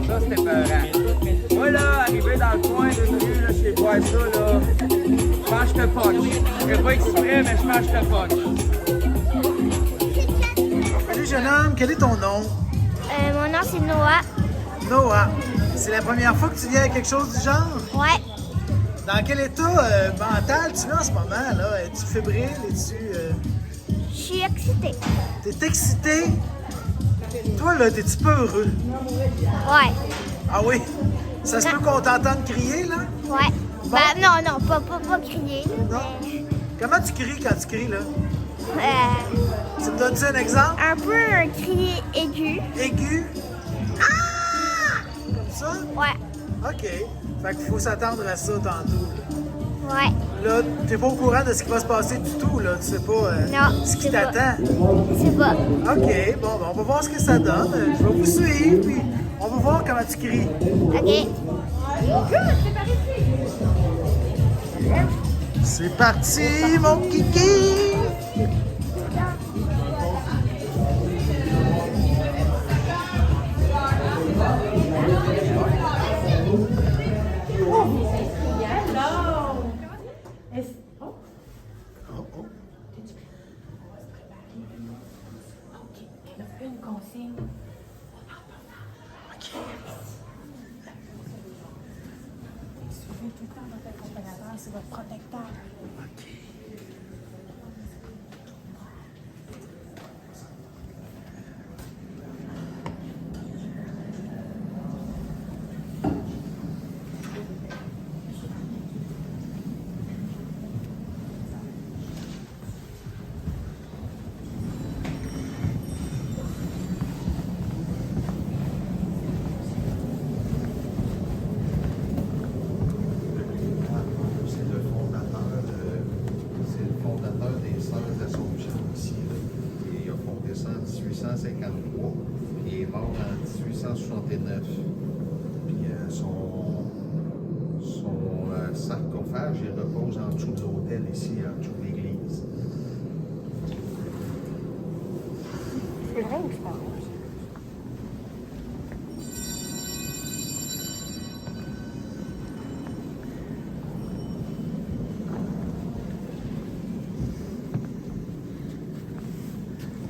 Ça, c'était peurant. Moi, là, arrivé dans le coin de rue, là, chez boire ça, là, je pense que je te punch. Je fais pas exprès, mais je pense que je te punch. Salut jeune homme, quel est ton nom? Mon nom c'est Noah. Noah. C'est la première fois que tu viens à quelque chose du genre? Ouais. Dans quel état mental tu es en ce moment? Là? Es-tu fébrile? Je suis excitée. T'es excité? Toi, là, t'es-tu pas heureux? Ouais. Ah oui? Ça se peut qu'on t'entende crier, là? Ouais. Bon. Ben non, pas crier. Non. Comment tu cries quand tu cries, là? Mais, Tu me donnes-tu un exemple? un peu un cri aigu. Aigu? Ah! Comme ça? Ouais. OK. Fait qu'il faut s'attendre à ça tantôt, là. Ouais. Là, t'es pas au courant de ce qui va se passer du tout, là. Tu sais pas Non, ce qui c'est pas. t'attend. C'est pas. OK, bon, ben, on va voir ce que ça donne. Je vais vous suivre, puis on va voir comment tu cries. OK. C'est parti, mon kiki! Une consigne. Suivez tout le temps votre accompagnateur, c'est votre protecteur. C'est le fondateur des Sœurs d'Assomption ici. Là. Il a fondé ça en 1853. Puis il est mort en 1869. Puis son sarcophage, il repose en dessous de l'autel ici, en dessous de l'église. C'est vrai ou je parle?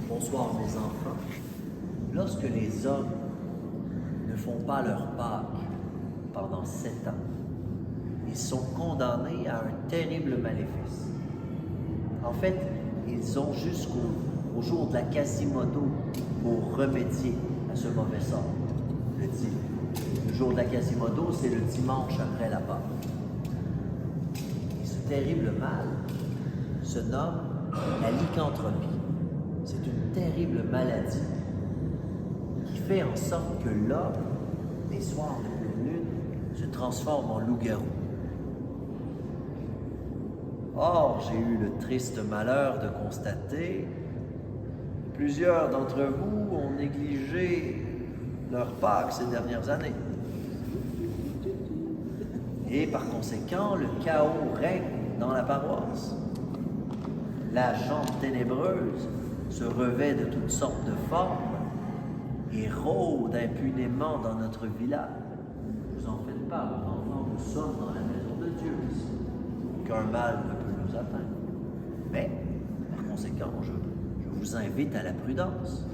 Bonsoir mes enfants. Lorsque les hommes ne font pas leur Pâques pendant 7 ans, ils sont condamnés à un terrible maléfice. En fait, ils ont jusqu'au jour de la Quasimodo pour remédier à ce mauvais sort. Le jour de la Quasimodo, c'est le dimanche après la Pâque. Et ce terrible mal se nomme la lycanthropie. C'est une terrible maladie qui fait en sorte que l'homme, les soirs de pleine lune, se transforme en loup-garou. Or, j'ai eu le triste malheur de constater que plusieurs d'entre vous ont négligé leur Pâques ces dernières années. Et par conséquent, le chaos règne dans la paroisse. La chambre ténébreuse se revêt de toutes sortes de formes et rôde impunément dans notre village. Ne vous en faites pas, mes enfants, nous sommes dans la maison de Dieu ici. Aucun mal ne peut nous atteindre. Mais, par conséquent, je vous invite à la prudence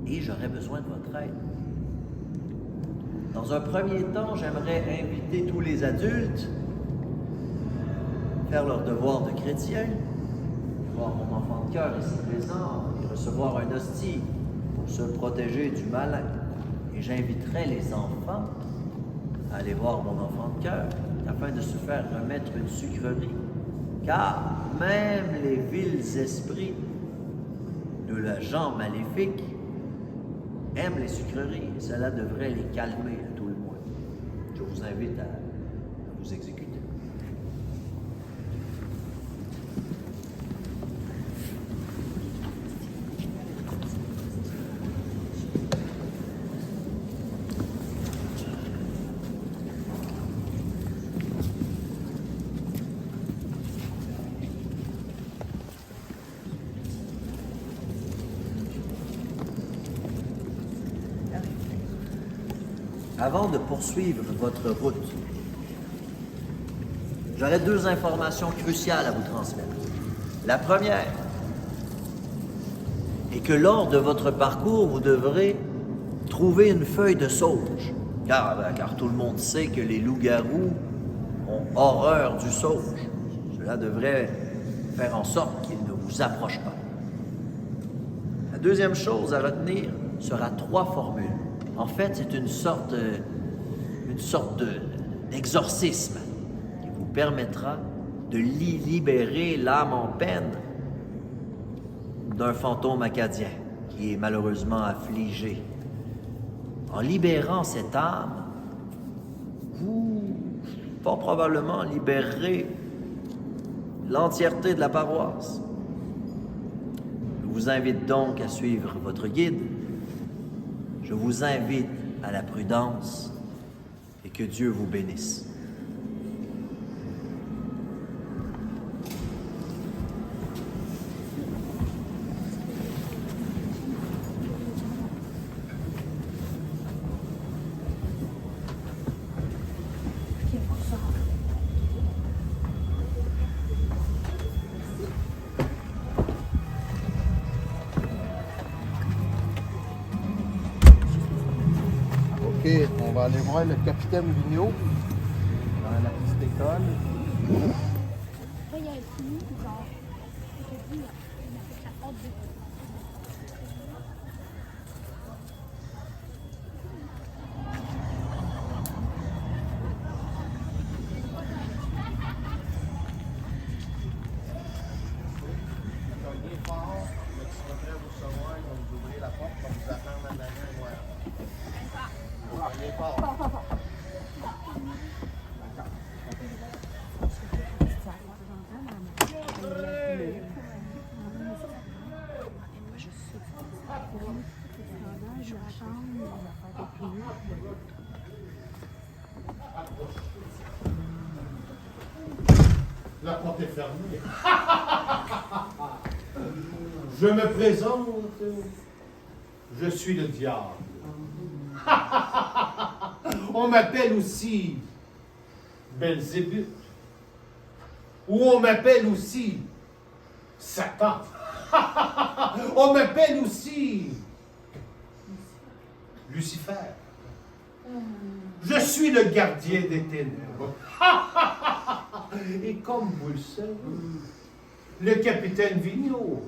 et j'aurai besoin de votre aide. Dans un premier temps, j'aimerais inviter tous les adultes à faire leur devoir de chrétien, voir mon enfant de cœur ici présent et recevoir un hostie pour se protéger du malin. Et j'inviterai les enfants à aller voir mon enfant de cœur afin de se faire remettre une sucrerie. Car même les vils esprits de l'agent maléfique aiment les sucreries et cela devrait les calmer à tout le moins. Je vous invite à vous exécuter. Avant de poursuivre votre route, j'aurais 2 informations cruciales à vous transmettre. La première est que lors de votre parcours, vous devrez trouver une feuille de sauge, car tout le monde sait que les loups-garous ont horreur du sauge. Cela devrait faire en sorte qu'ils ne vous approchent pas. La deuxième chose à retenir sera 3 formules. En fait, c'est une sorte d'exorcisme qui vous permettra de libérer l'âme en peine d'un fantôme acadien qui est malheureusement affligé. En libérant cette âme, vous, fort probablement, libérerez l'entièreté de la paroisse. Je vous invite donc à suivre votre guide. Je vous invite à la prudence et que Dieu vous bénisse. OK, on va aller voir le capitaine Vigneault dans la petite école. Après, il y a un petit, genre, je dis, il a fait la porte de Cognez fort, le petit secret vous recevoir, ils vont vous ouvrir la porte pour vous attendre en arrière. Voilà. Cognez fort. La porte est fermée. Je me présente. Je suis le diable. On m'appelle aussi Belzébuth. Ou on m'appelle aussi Satan. On m'appelle aussi Lucifer. Je suis le gardien des ténèbres. Et comme vous le savez, le capitaine Vigneault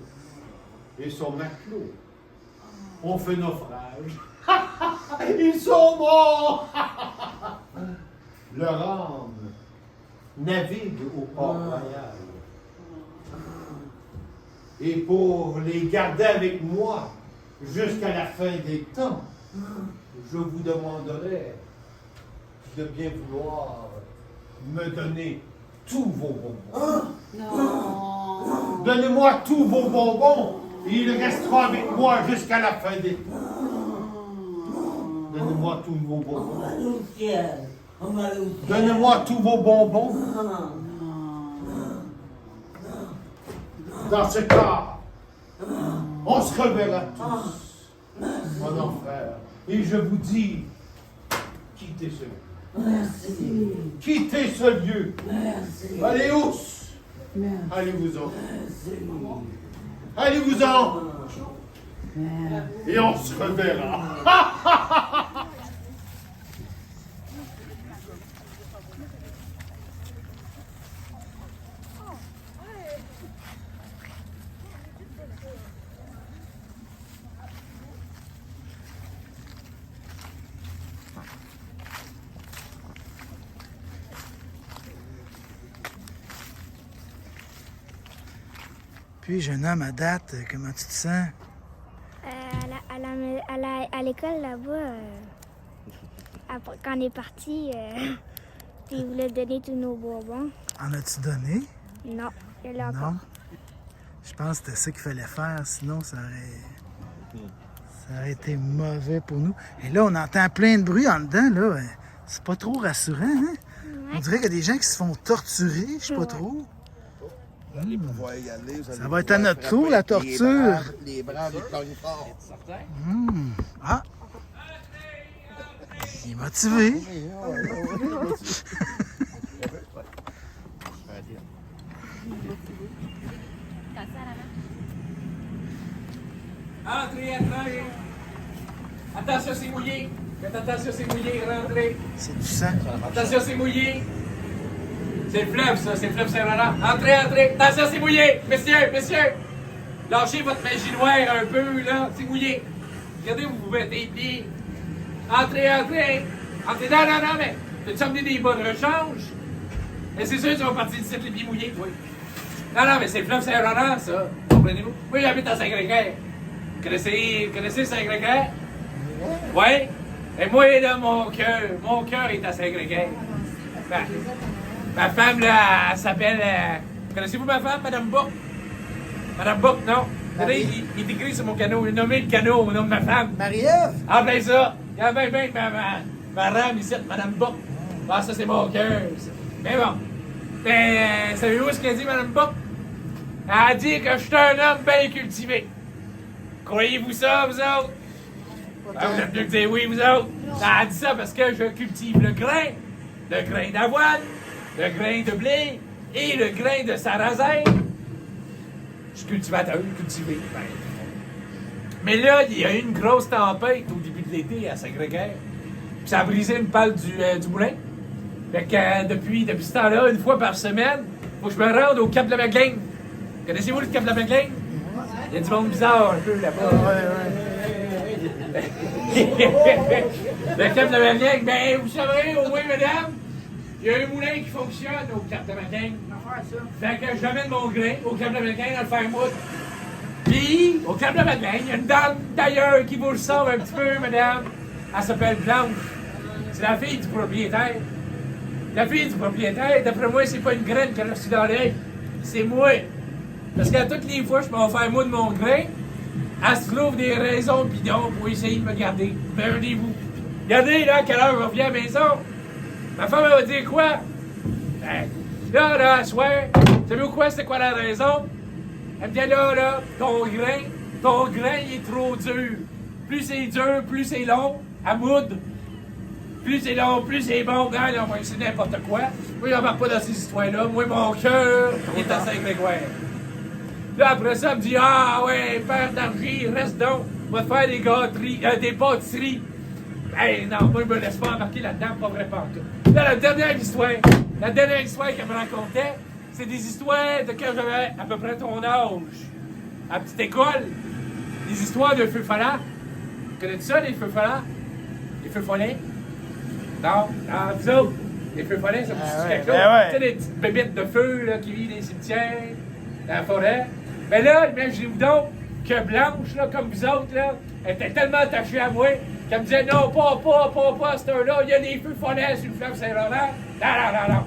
et son matelot ont fait naufrage. Ils sont morts. Leur âme navigue au port royal. Et pour les garder avec moi jusqu'à la fin des temps, je vous demanderai de bien vouloir me donner tous vos bonbons. Non. Donnez-moi tous vos bonbons et il restera avec moi jusqu'à la fin des temps. Donnez-moi tous vos bonbons. Donnez-moi tous vos bonbons. Dans ce cas, on se reverra tous en enfer. Et je vous dis, quittez ce lieu. Merci. Quittez ce lieu. Merci. Allez tous. Allez-vous-en. Allez-vous-en. Et on se reverra. Puis, jeune homme, à date, comment tu te sens? à l'école là-bas, après, quand on est parti, ils voulaient donner tous nos bonbons. En as-tu donné? Non, il y en a encore. Non. Je pense que c'était ça qu'il fallait faire, sinon ça aurait été mauvais pour nous. Et là, on entend plein de bruit en dedans, là. C'est pas trop rassurant, hein? Ouais. On dirait qu'il y a des gens qui se font torturer, je sais pas Ouais. trop. Vous allez pouvoir y aller. Vous allez Ça va être à pouvoir notre tour, frapper la torture. Les bras, les cognent fort. Ah! Il est motivé. Entrez, entrez. Attention, c'est mouillé. Faites attention, c'est mouillé. Rentrez. C'est du sang. Attention, c'est mouillé. C'est le fleuve, ça. C'est le fleuve Saint-Laurent. Entrez, entrez. Attention, c'est mouillé. Messieurs, messieurs. Lâchez votre magie noire un peu, là. C'est mouillé. Regardez où vous mettez les pieds. Entrez, entrez. Entrez. Non, non, non, mais peux-tu amener des bonnes rechanges? Mais c'est sûr que tu vas partir d'ici les pieds mouillés, toi. Non, non, mais c'est le fleuve Saint-Laurent, ça. Comprenez-vous? Moi, j'habite à Saint-Grégoire. Vous connaissez Saint-Grégoire? Oui? Et moi, là, mon cœur est à Saint-Grégoire. Ma femme, là, elle s'appelle... Connaissez-vous ma femme, Madame Bourque? Madame Bourque, non? Regardez, il est écrit sur mon canot. Il a nommé le canot au nom de ma femme. Marie-Ève! Ah, ben ça! Il y a bien ma rame ici, Madame Bourque. Ah, ça, c'est mon cœur. Mais bon. Mais, savez-vous ce qu'elle dit, Madame Bourque? Elle a dit que je suis un homme bien cultivé. Croyez-vous ça, vous autres? Ah, vous êtes mieux que dire oui, vous autres. Elle a dit ça parce que je cultive le grain d'avoine, le grain de blé et le grain de sarrasin. Je suis cultivateur, cultivé. Ben. Mais là, il y a eu une grosse tempête au début de l'été à Saint-Grégoire. Puis ça a brisé une pale du moulin. Fait que depuis ce temps-là, une fois par semaine, faut que je me rende au Cap de la Madeleine. Connaissez-vous le Cap de la Madeleine? Il y a du monde bizarre un peu là-bas. Le Cap de la Madeleine, ben vous savez, au moins, madame, il y a un moulin qui fonctionne au Cap de la Madeleine. Fait que j'amène mon grain au Cap de la Madeleine à le faire moudre. Puis, au Cap de la Madeleine, il y a une dame d'ailleurs qui vous ressemble un petit peu, madame. Elle s'appelle Blanche. C'est la fille du propriétaire. La fille du propriétaire, d'après moi, c'est pas une graine qu'elle a reçue dans l'œil. C'est moi. Parce qu'à toutes les fois que je m'en fais moi de mon grain, elle se trouve des raisons bidons pour essayer de me garder. Regardez-vous. Regardez, là, à quelle heure je reviens à la maison. Ma femme, elle va dire quoi? Ben, là, à soir, savez-vous quoi, c'est quoi la raison? Elle me dit, là, ton grain, il est trop dur. Plus c'est dur, plus c'est long, à moudre. Plus c'est long, plus c'est bon. Non, là, moi, c'est n'importe quoi. Moi, j'en parle pas dans ces histoires-là. Moi, mon cœur est à Saint-Grégoire. Là, après ça, elle me dit, ah ouais, père d'Argy, reste donc. On va te faire des gâteries, des pâtisseries. Hey, non, moi, je me laisse pas embarquer là-dedans, pas vrai, pas tout. Là, la dernière histoire qu'elle me racontait, c'est des histoires de quand j'avais à peu près ton âge. À la petite école, des histoires de feux follets. Connais-tu ça, les feux follets? Les feux follets? Non, vous autres, les feux follets, ça vous dit quelque chose? Tu sais, les petites bébites de feu là, qui vivent dans les cimetières, dans la forêt. Mais là, imaginez-vous donc que Blanche, là, comme vous autres, là, elle était tellement attachée à moi qu'elle me disait non, pas à cette heure-là, il y a des feux follets sur le fleuve Saint-Laurent. Non.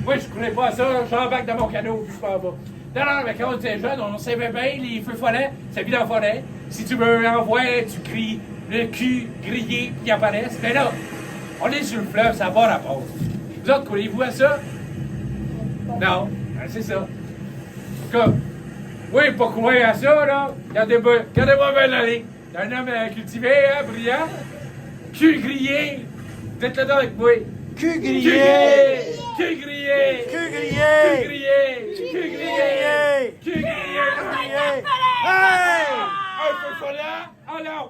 Moi, je ne courais pas à ça, j'embarque dans mon canot, puis je pars pas. Non, mais quand on était jeunes, on savait bien, les feux follets, ça vit dans la forêt. Si tu veux envoyer, tu cries le cul grillé, puis ils apparaissent. Mais là, on est sur le fleuve, ça n'a pas rapport. Vous autres, croyez-vous à ça? Non, c'est ça. En tout cas, oui, pas croire à ça, là. Regardez-moi bien aller. C'est un homme cultivé, hein, brillant. Cul grillé. Dites-le donc avec moi. Cul grillé! Cul grillé! Cul grillé! Cul grillé! Cul grillé! Cul grillé! Hey! Un feu follet? Oh non!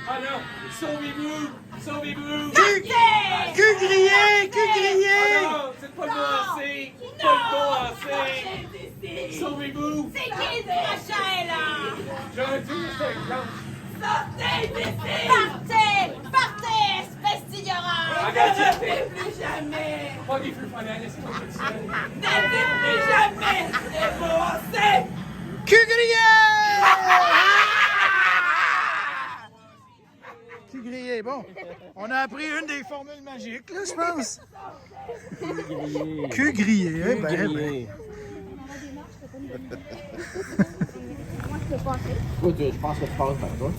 Oh non! Sauvez-vous! Sauvez-vous! Cul grillé! Cul grillé! Oh non! C'est pas le mot assez! Pas le mot assez! Sauvez-vous! C'est qui ce machin là? J'aurais dû laisser avec Blanche. Sortez d'ici! Partez, espèce d'ignorant! Regardez! Plus jamais! Pas des feux follets, laissez-moi tout seul. Ne dites plus jamais! C'est bon, c'est... Cul grillé! bon. On a appris une des formules magiques, là, je pense. Queue grillée. Eh ben. Comment je peux passer? Écoute, je pense que tu passes par toi.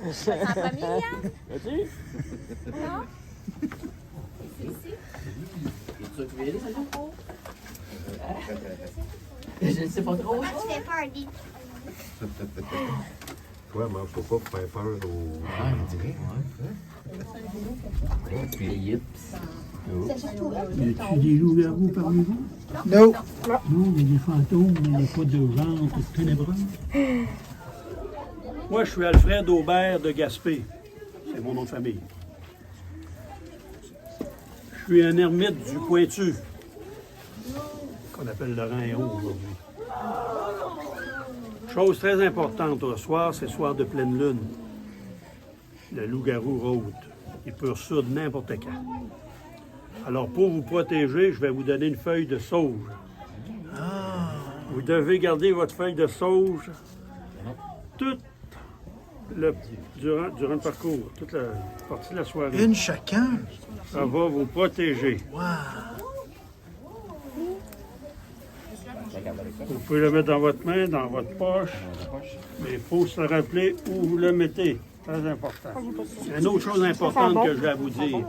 En famille, hein? Vas-tu? Non? Je ne sais pas trop. Moi, tu fais peur, dis. Toi, mange pas pour faire peur aux. Y a-t-il des loups-garous parmi vous? Non. Non, il y a des fantômes, mais il n'y a pas de genre ténébreux. Moi, je suis Alfred Aubert de Gaspé. C'est mon nom de famille. Je suis un ermite du Pointu, qu'on appelle le Rhin haut aujourd'hui. Chose très importante, au soir, c'est soir de pleine lune. Le loup-garou rôde. Il peut ressoudre n'importe quand. Alors, pour vous protéger, je vais vous donner une feuille de sauge. Vous devez garder votre feuille de sauge durant le parcours, toute la partie de la soirée. Une chacun. Ça va vous protéger. Wow. Vous pouvez le mettre dans votre main, dans votre poche, mais il faut se rappeler où vous le mettez. Très important. Il y a une autre chose importante que je vais vous dire.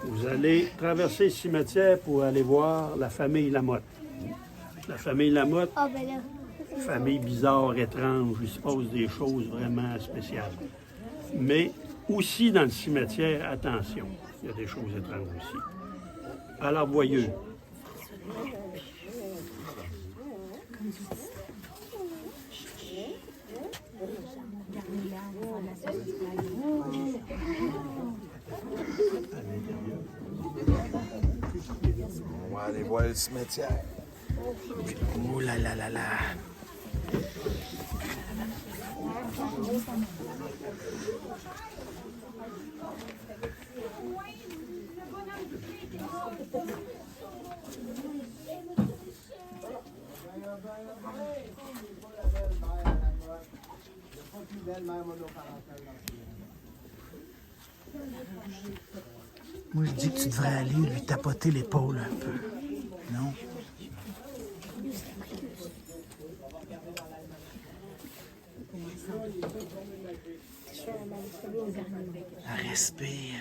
Vous allez traverser le cimetière pour aller voir la famille Lamotte. La famille Lamotte, Oh, ben là. famille bizarre, étrange, il se passe des choses vraiment spéciales. Mais aussi dans le cimetière, attention, il y a des choses étranges aussi. À l'Arboyeux. On va aller voir le cimetière. Oh là là là là. Moi, je dis que tu devrais aller lui tapoter l'épaule un peu. Non? Elle respire.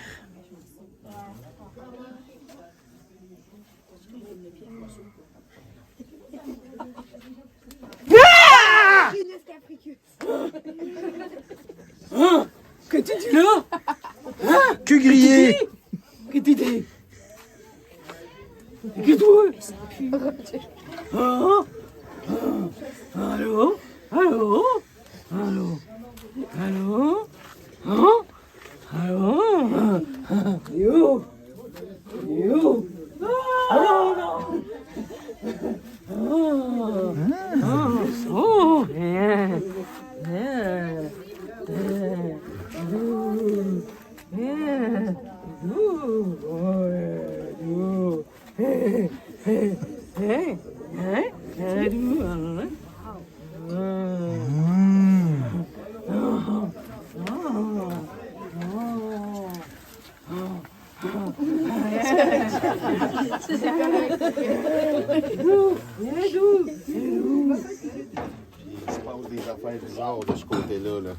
Que tu dis là? Que grillé! Que tu dis? Que toi? Hein? Allô? Allô? Allô? Allô? Hein? Allô? Yo? Yo? Allô? Non? Oh! Il se passe des affaires bizarres de ce côté-là. Là.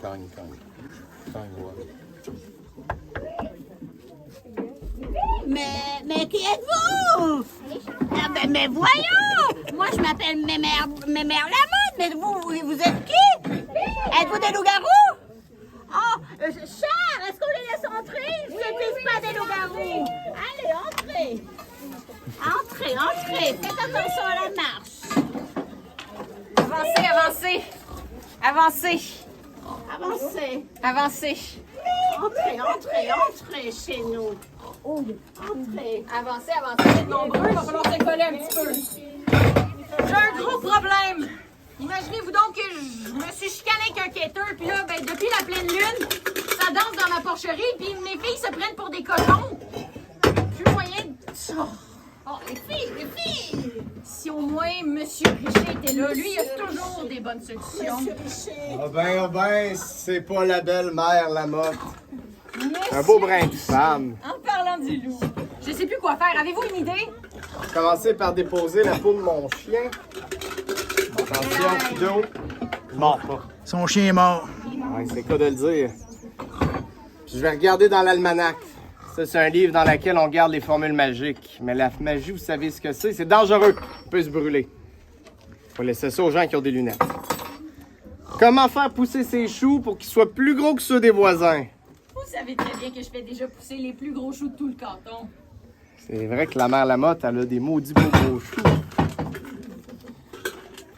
Cogne. Cogne, ouais. Mais qui êtes-vous? Ah ben, mais voyons! Moi, je m'appelle Mémère Lamotte, mais vous êtes qui? Êtes-vous des loups-garous? Oh, cher, est-ce qu'on les laisse entrer? Ce n'est pas des loups-garous. Allez, entrez. Entrez. Faites attention à la marche. Avancez. Entrez chez nous. Entrez. Avancez, vous êtes nombreux, il va falloir se coller un petit peu. J'ai un gros problème. Imaginez-vous donc que je me suis chicanée avec un quêteur, puis là, ben, depuis la pleine lune, ça danse dans ma porcherie, puis mes filles se prennent pour des cochons. Plus moyen de Oh, les filles! Si au moins Monsieur Richer était là, lui, il a toujours des bonnes solutions. Ah ben, c'est pas la belle-mère Lamotte. Un beau brin de femme. En parlant du loup, je sais plus quoi faire. Avez-vous une idée? Commencer par déposer la peau de mon chien. Attention, Fido. Mort pas. Son chien est mort. Ouais, c'est quoi de le dire. Puis je vais regarder dans l'almanach. Ça, c'est un livre dans lequel on garde les formules magiques. Mais la magie, vous savez ce que c'est? C'est dangereux. On peut se brûler. Faut laisser ça aux gens qui ont des lunettes. Comment faire pousser ses choux pour qu'ils soient plus gros que ceux des voisins? Vous savez très bien que je fais déjà pousser les plus gros choux de tout le canton. C'est vrai que la mère Lamotte, elle a des maudits beaux gros choux.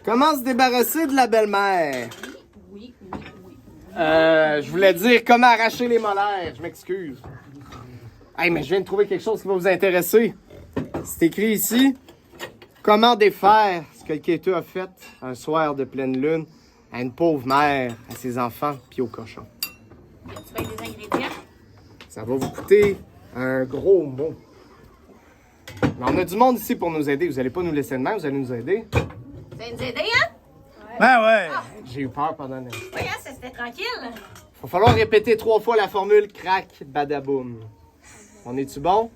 Comment se débarrasser de la belle-mère? Oui. Je voulais dire comment arracher les molaires. Je m'excuse. Hey, mais je viens de trouver quelque chose qui va vous intéresser. C'est écrit ici. Comment défaire ce que le quêteux a fait un soir de pleine lune à une pauvre mère, à ses enfants, puis au cochon. Tu veux des ingrédients? Ça va vous coûter un gros mot. Mais on a du monde ici pour nous aider. Vous allez pas nous laisser de main, vous allez nous aider. Vous allez nous aider, hein? Ben ouais. J'ai eu peur pendant un instant. Oui, hein, c'était tranquille. Va falloir répéter 3 fois la formule crack badaboum. On est-tu bon?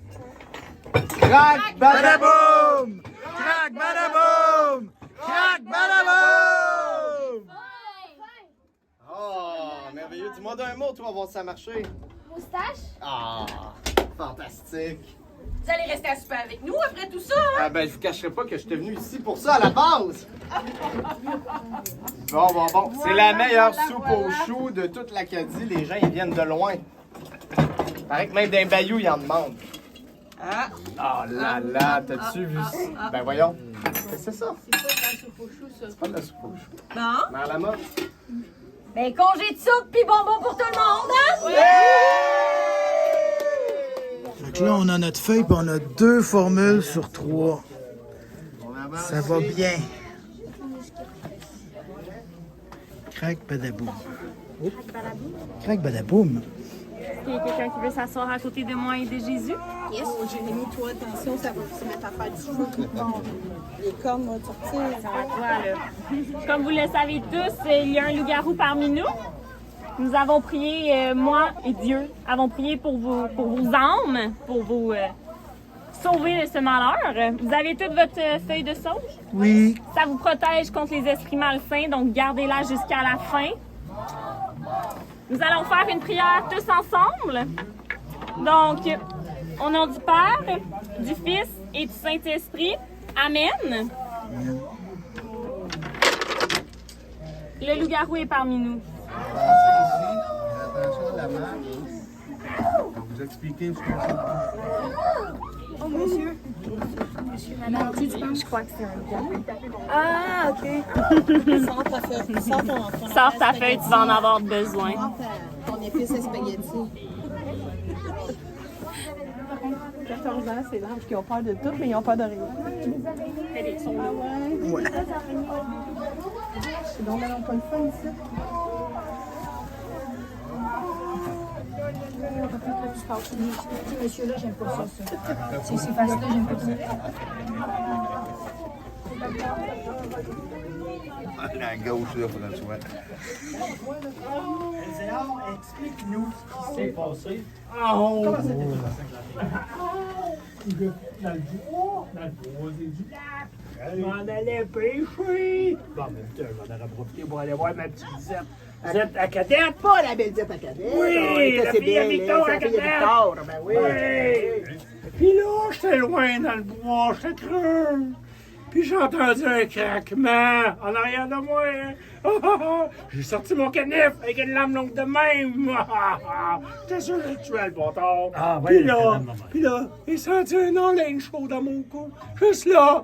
Crack badaboum! Crac, badaboum! Crac, badaboum! Oh, merveilleux. Dis-moi d'un mot, toi, voir si ça a marché. Moustache? Ah, fantastique. Vous allez rester à souper avec nous après tout ça, hein? Ah ben, je vous cacherai pas que j'étais venu ici pour ça à la base. Bon. C'est la meilleure soupe aux choux de toute l'Acadie. Les gens, ils viennent de loin. Paraît que même d'un bayou, ils en demandent. Oh là là, t'as-tu vu ça? Ben voyons. C'est ça. C'est pas de la soupe aux choux, ça. C'est pas de la soupe aux choux. Non? Mère Lamotte. Ben, congé de soupe pis bonbons pour tout le monde, hein? Fait que là, on a notre feuille, puis on a 2 formules sur 3. Ça va bien. Crac, badaboum. Crac, badaboum. Il y a quelqu'un qui veut s'asseoir à côté de moi et de Jésus? Yes. Oh, Jérémy, toi, attention, ça va se mettre à faire du feu. Les cornes vont sortir. Ça va toi, là. Comme vous le savez tous, il y a un loup-garou parmi nous. Nous avons prié, moi et Dieu, avons prié pour vos âmes, pour vous sauver de ce malheur. Vous avez toute votre feuille de sauge? Oui. Ça vous protège contre les esprits malsains, donc gardez-la jusqu'à la fin. Nous allons faire une prière tous ensemble. Donc, au nom du Père, du Fils et du Saint-Esprit. Amen. Le loup-garou est parmi nous. Attention à la marche. Je vais vous expliquer ce qu'on fait. Oh, monsieur. Madame, je crois que c'est un gars. Ah, OK. Sors ta feuille. Sors ton enfant. Sors ta feuille, tu vas en avoir besoin. Ton épice à spaghetti. 14 ans, c'est l'âge qui ont peur de tout, mais ils ont peur de rien. Ouais. C'est donc même pas le fun ici. Petit monsieur-là, j'aime pas ça. C'est facile-là, j'aime pas ça. La gauche, là, faudrait le soin. Zéor, explique-nous ce qui s'est passé. Oh! Comment ça s'est passé? Dans le bois, c'est du lac. Je m'en allais pêcher. Bon, mais putain, j'en aurais profité pour aller voir ma petite Lisette. Lisette à cadette. Pas la belle Lisette à cadette. Oui, la fille à Victor à cadette. Ben oui. Oui. Puis là, j'étais loin dans le bois, j'étais creux. Puis j'ai entendu un craquement en arrière de moi. J'ai sorti mon canif avec une lame longue de même. J'étais sûr que je tuais le bâtard. Ah, puis là, j'ai senti un enlaine chaud dans mon cou. Juste là.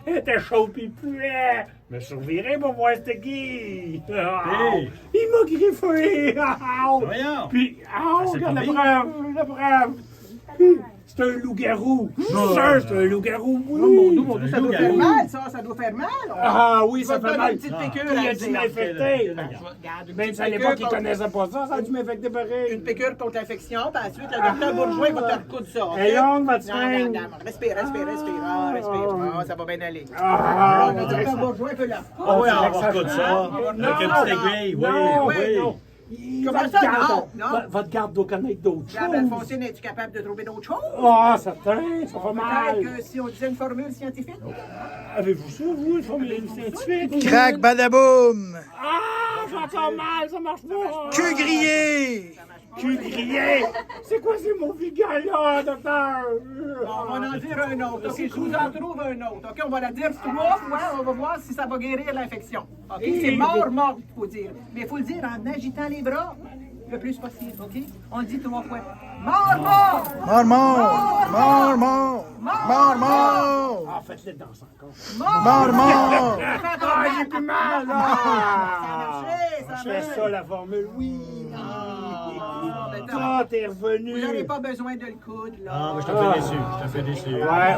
Elle était chaude puis il puait. Je me suis reviré pour voir c'était qui. Il m'a griffé. Puis, regarde la preuve. Puis, C'est un loup-garou. Je suis sûr, c'est un loup-garou. Oui. Mon Dieu, ça doit faire mal, ça doit faire mal. Ah oui, ça Tu vas fait te donner mal. une petite piqûre, Il a à dû dire. m'infecter. Regarde, une Même petite si à l'époque, il piqûre connaissait pas ça, ça a dû m'infecter pareil. Une piqûre contre l'infection, puis ensuite, le docteur Bourgeois va te recoudre ça. OK? Elle est longue, ma Non, seringue. non, respire. Ah, respire. Ah, ça va bien aller. Ah, Le docteur Bourgeois peut la recoudre. Ah oui, on va recoudre ça. Avec une petite aiguille, oui. non. Comment Votre ça, garde- non? Votre garde doit connaître d'autres Regarde, choses. Alphonsine, es-tu capable de trouver d'autres choses? Ah, certain, ça fait mal. Peut-être que si on disait une formule scientifique. Avez-vous ça, vous, une formule scientifique? Crac, badaboum! Ah, j'ai encore mal, ça marche pas. Cul grillé! Cul grillé. C'est quoi ces mots vulgaires-là, docteur? Bon, on va en dire un autre. OK, je vous en trouve un autre. OK, on va la dire 3 fois. On va voir si ça va guérir l'infection. OK, c'est mort, il faut dire. Mais il faut le dire en agitant les bras le plus possible. OK? On le dit 3 fois. Mort! Ah, faites-le danser encore. Mort! Ah, j'ai plus mal, là. Ça Je fais ça, la formule, oui. Quand t'es revenu. Vous n'aurez pas besoin de le coudre, là. Ah, mais je te fais déçu. Ouais,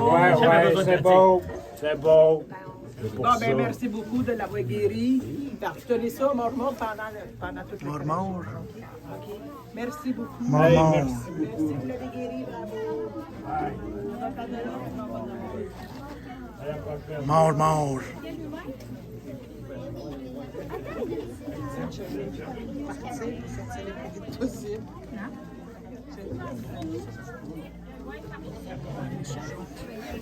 c'est beau. C'est beau. Bon, ben merci beaucoup de l'avoir guéri. Tenez ça, mort, pendant toute la Mort. OK. Merci beaucoup. Mort. Merci, vous l'avez guéri, bravo. Mort.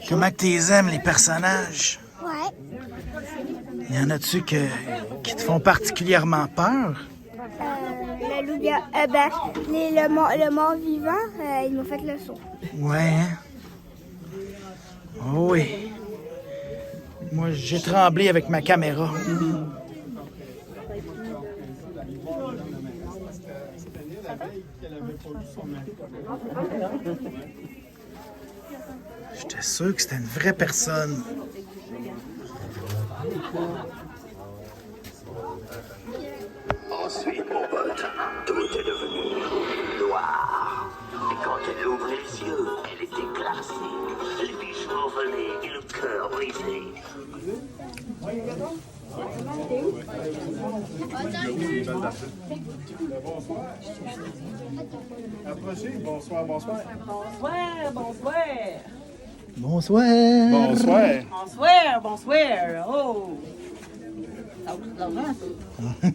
Comment que t'es aimes, les personnages? Ouais. Y en a-tu qui te font particulièrement peur? Le mort vivant, il m'a fait le saut. Ouais, hein? Oh oui. Moi, j'ai tremblé avec ma caméra. J'étais sûr que c'était une vraie personne. Ensuite, mon pote, tout est devenu noir. Et quand elle ouvrait les yeux, elle était glacée, les visions venaient et le cœur brisé. Approchez, bonsoir. Bonsoir. Bonsoir. Oh! Ça vous coûte de l'argent, ça?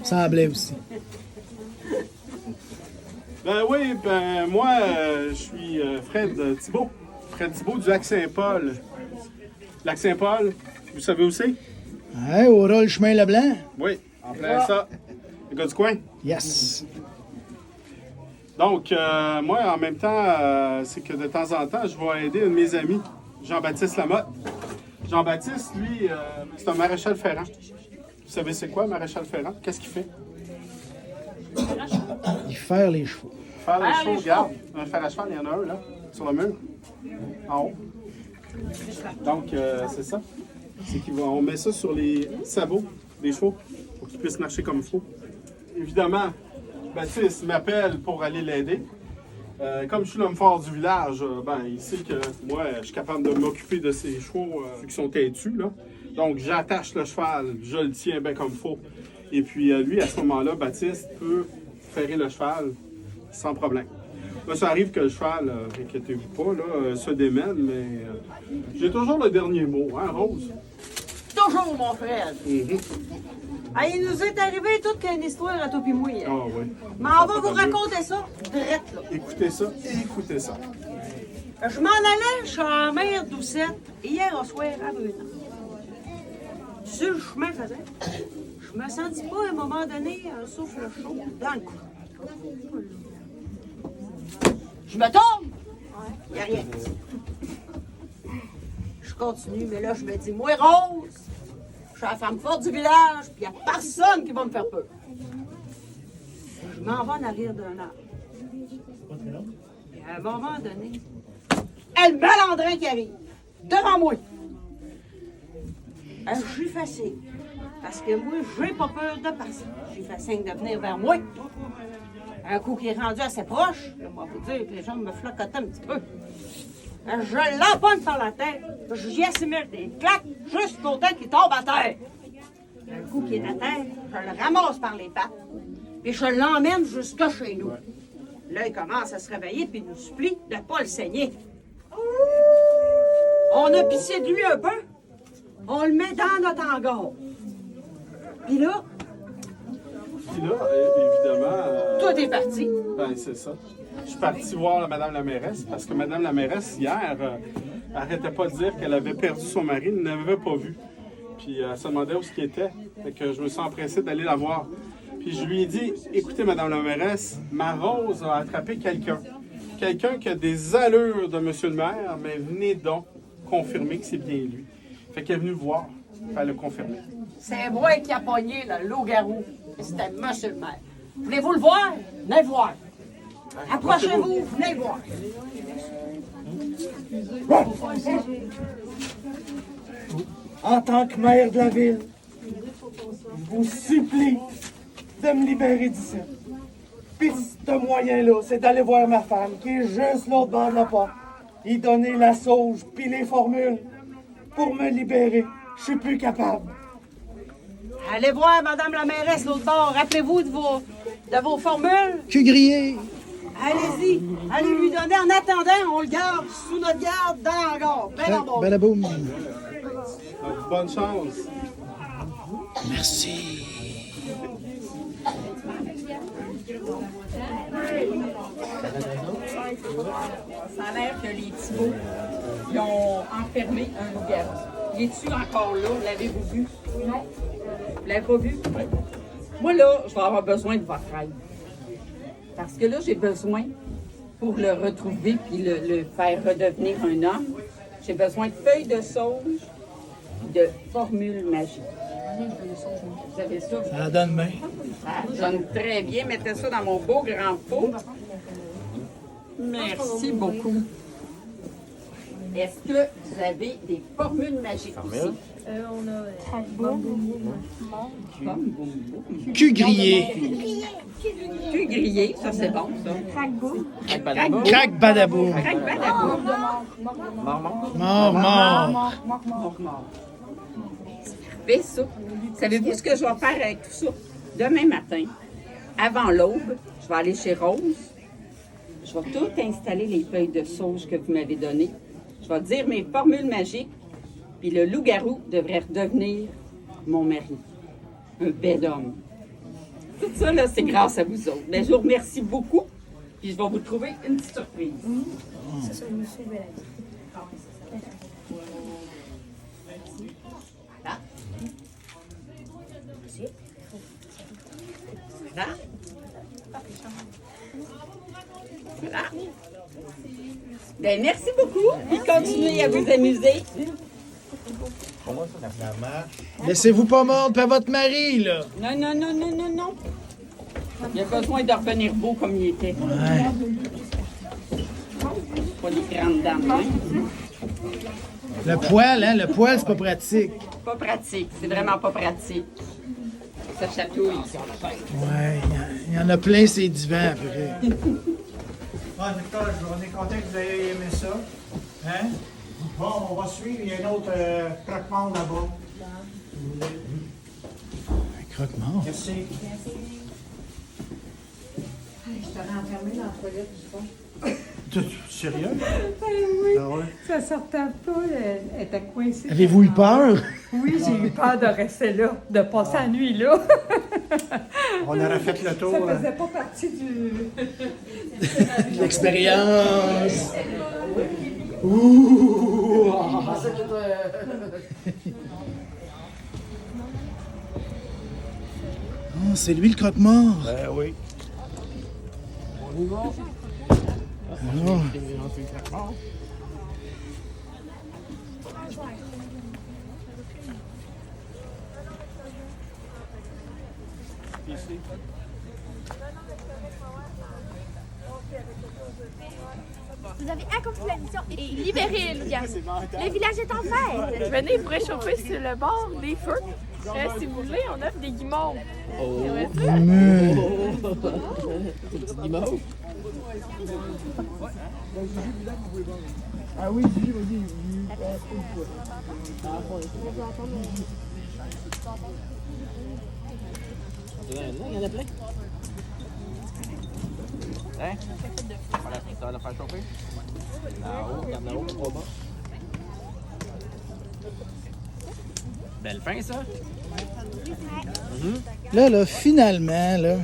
Semblait aussi. Ben oui, moi, je suis Fred Thibault. Fred Thibault du Lac-Saint-Paul. Lac-Saint-Paul, vous savez où c'est? Ouais, au rôle chemin Leblanc. Oui, en plein ça. Le gars du coin. Yes. Donc, moi, en même temps, c'est que de temps en temps, je vais aider un de mes amis, Jean-Baptiste Lamotte. Jean-Baptiste, lui, c'est un maréchal ferrant. Vous savez c'est quoi, un maréchal ferrant? Qu'est-ce qu'il fait? Il fait les chevaux. Faire les chevaux, regarde. Un fer à cheval, il y en a un, là, sur le mur, en haut. Donc, c'est ça. C'est qu'on met ça sur les sabots des chevaux pour qu'ils puissent marcher comme il faut. Évidemment, Baptiste m'appelle pour aller l'aider. Comme je suis l'homme fort du village, il sait que moi, je suis capable de m'occuper de ces chevaux qui sont têtus, là. Donc, j'attache le cheval, je le tiens bien comme il faut. Et puis, lui, à ce moment-là, Baptiste peut ferrer le cheval sans problème. Là, ça arrive que le cheval, inquiétez-vous pas, là, se démène, mais j'ai toujours le dernier mot, hein, Rose? Toujours, mon frère. Ah, il nous est arrivé toute une histoire à toi pis moi. Ah oui. Mais on va vous raconter ça, direct là. Écoutez ça, écoutez ça. Je m'en allais chez la mère Doucette hier au soir à Brunan. Sur le chemin faisait, je me sentis pas à un moment donné un souffle chaud dans le cou. Je me tourne, il n'y a rien. Je continue, mais là je me dis, moi Rose, je suis la femme forte du village, puis il n'y a personne qui va me faire peur. Je m'en vais en arrière d'un arbre. Et à un moment donné, elle Malandrin qui arrive, devant moi. Je suis facile. Parce que moi, j'ai pas peur de personne. J'ai fait signe de venir vers moi. Un coup qui est rendu assez proche, moi vous dire que les jambes me flocotaient un petit peu. Je l'empoigne par la tête, j'y assimile des claques jusqu'au temps qu'il tombe à terre. Un coup qui est à terre, je le ramasse par les pattes, puis je l'emmène jusqu'à chez nous. Là, il commence à se réveiller, puis il nous supplie de ne pas le saigner. On a pissé de lui un peu, on le met dans notre hangar. Puis là, évidemment... tout est parti. Ben, c'est ça. Je suis parti voir Madame la mairesse, parce que Madame la mairesse, hier, arrêtait pas de dire qu'elle avait perdu son mari, ne l'avait pas vu. Puis elle se demandait où ce qu'il était. Fait que je me suis empressé d'aller la voir. Puis je lui ai dit, écoutez, Madame la mairesse, ma Rose a attrapé quelqu'un. Quelqu'un qui a des allures de Monsieur le maire, mais venez donc confirmer que c'est bien lui. Fait qu'elle est venue le voir, elle l'a confirmé. C'est moi qui a pogné le loup-garou. C'était Monsieur le maire. Voulez-vous le voir? Venez le voir. Approchez-vous, venez le voir. En tant que maire de la ville, je vous supplie de me libérer d'ici. Puis ce moyen-là, c'est d'aller voir ma femme, qui est juste l'autre bord de la porte, y donner la sauge puis les formules pour me libérer. Je suis plus capable. Allez voir Madame la mairesse l'autre bord. Rappelez-vous de vos formules. Cul grillé. Allez-y. Allez lui donner. En attendant, on le garde sous notre garde dans l'hangar. Ben en bon. Badaboum. Bonne chance. Merci. Ça a l'air que les Thibauts, ils ont enfermé un loup-garou. Il est-tu encore là? L'avez-vous vu? Non. Vous l'avez pas vu? Oui. Moi, là, je vais avoir besoin de votre aide. Parce que là, j'ai besoin, pour le retrouver puis le faire redevenir un homme, j'ai besoin de feuilles de sauge et de formules magiques. Vous avez ça? Ça donne main. Ça donne très bien. Mettez ça dans mon beau grand pot. Merci beaucoup. Est-ce que vous avez des formules magiques aussi? On a Cul grillé. Cul grillé, ça c'est bon, ça. Crac badaboum. Crac badaboum. Mort. Fais ça. Savez-vous ce que je vais faire avec tout ça? Demain matin, avant l'aube, je vais aller chez Rose. Je vais tout installer les feuilles de sauge que vous m'avez données. Je vais dire mes formules magiques, puis le loup-garou devrait redevenir mon mari. Un bel homme. Tout ça, là, c'est grâce à vous autres. Mais je vous remercie beaucoup, puis je vais vous trouver une petite surprise. C'est ça, monsieur Bellade. Voilà. Voilà. Voilà. Ben, merci beaucoup, et continuez à vous amuser. Laissez-vous pas mordre par votre mari, là. Non. Il a besoin de revenir beau comme il était. Ouais. Pas des grandes dames, hein? Le poil, c'est pas pratique. Pas pratique, c'est vraiment pas pratique. Ça chatouille. Ouais, il y en a plein ces divans après. Bon, Nicole, on est content que vous ayez aimé ça. Hein? Bon, on va suivre. Il y a un autre croque-mort là-bas. Un croque-mort? Merci. Je t'aurais enfermé dans la toilette du fond. Sérieux? Oui, Ah ouais? ça sortait pas, elle était coincée. Avez-vous eu peur? Oui, j'ai eu peur de rester là, de passer la nuit là. On aurait fait le tour. Ça faisait pas partie du... L'expérience. Ouh! Oh, c'est lui le croque-mort. Ben oui. On y va. Oh. Vous avez accompli la mission et libéré le loup-garou. Le village est en fête. Venez vous réchauffer sur le bord des feux. Si vous voulez, on offre des guimauves. Oh. Ah oui, Julie, vas-y. Il y en a plein. Hein? Ça va la faire chauffer? Là-haut, regarde là-haut, au bas. Belle fin, ça? Là, finalement, là,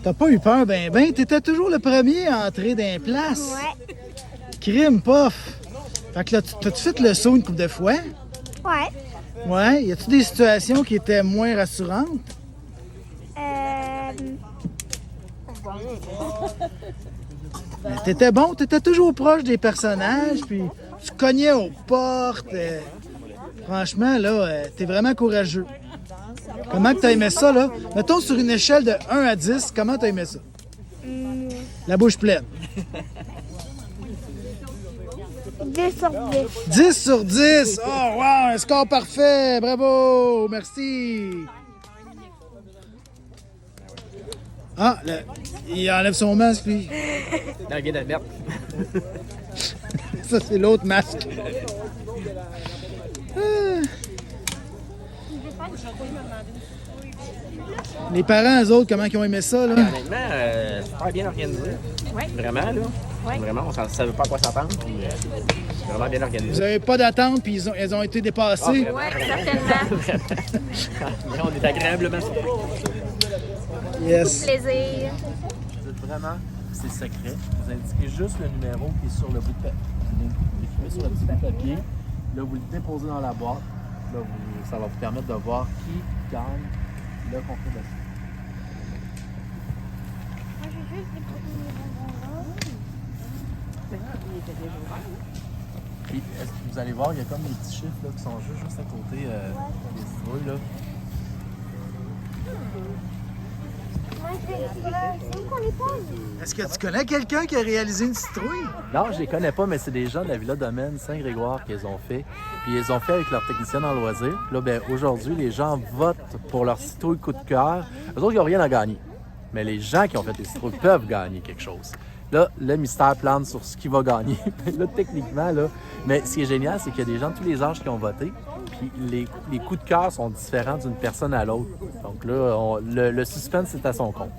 t'as pas eu peur, ben, t'étais toujours le premier à entrer dans les places. Ouais. Crime, pof. Fait que là, t'as-tu fait le saut une couple de fois? Ouais. Ouais. Y a-tu des situations qui étaient moins rassurantes? Ben, t'étais bon, t'étais toujours proche des personnages, puis tu cognais aux portes. Franchement, là, t'es vraiment courageux. Comment que t'as aimé ça, là? Mettons sur une échelle de 1 à 10, comment t'as aimé ça? La bouche pleine. 10 sur 10. 10 sur 10! Oh, wow! Un score parfait! Bravo! Merci! Ah, là, il enlève son masque, lui. Dans le guide de merde. Ça, c'est l'autre masque. Les parents, eux autres, comment ils ont aimé ça, là? Honnêtement, super bien organisé. Oui. Vraiment, là. Oui. Vraiment, on ne savait pas à quoi s'attendre. Puis, c'est vraiment bien organisé. Vous n'avez pas d'attente, puis elles ont été dépassées. Ah, Oui, certainement. On est agréablement surpris. Yes. Plaisir. Vous êtes vraiment, c'est secret. Vous indiquez juste le numéro qui est sur le bout de papier. Vous l'écrivez sur le petit bout de papier. Là, vous le déposez dans la boîte. Là, ça va vous permettre de voir qui gagne le concours de ça. Moi, je vais juste déposer Puis, est-ce que vous allez voir, il y a comme des petits chiffres là, qui sont juste à côté des citrouilles. Là. C'est où qu'on les pose? Est-ce que tu connais quelqu'un qui a réalisé une citrouille? Non, je les connais pas, mais c'est des gens de la Villa Domaine Saint-Grégoire qu'ils ont fait. Puis ils ont fait avec leur technicien en loisir. Puis là, ben, aujourd'hui, les gens votent pour leur citrouille coup de cœur. Eux autres, ils n'ont rien à gagner. Mais les gens qui ont fait les citrouilles peuvent gagner quelque chose. Là, le mystère plane sur ce qui va gagner. Là, techniquement, là. Mais ce qui est génial, c'est qu'il y a des gens de tous les âges qui ont voté. Puis les coups de cœur sont différents d'une personne à l'autre. Donc là, le suspense est à son compte.